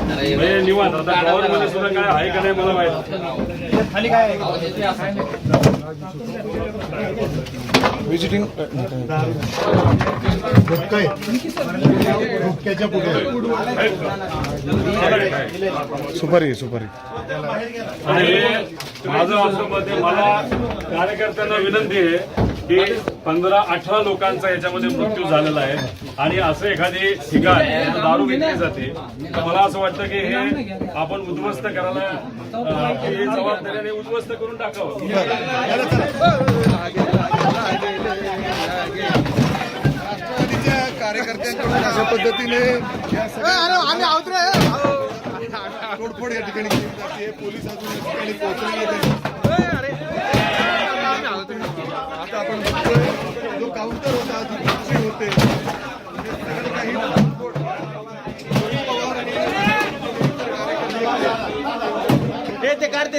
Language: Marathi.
म्हणजे निवांत. आता ड्रॉवरमध्ये सुद्धा काय आहे का नाही मला माहित. खाली काय विजिटिंग सुपारी सुपारी. आणि माझं असं मत आहे, मला कार्यकर्त्यांना विनंती आहे की 15-18 लोकांचा याच्यामध्ये मृत्यू झालेला आहे आणि असं एखादी ठिकाण दारू विकली जाते तर मला असं वाटतं की हे आपण उद्ध्वस्त करायला ही जबाबदारीने उद्ध्वस्त करून टाकावं. कार्यकर्त्यांकडून अशा पद्धतीने तोडफोड या ठिकाणी केली जाते. पोलीस अजून या ठिकाणी पोहोचलेले. आता आपण बघतोय जो काउंटर होता जो होते ते काढते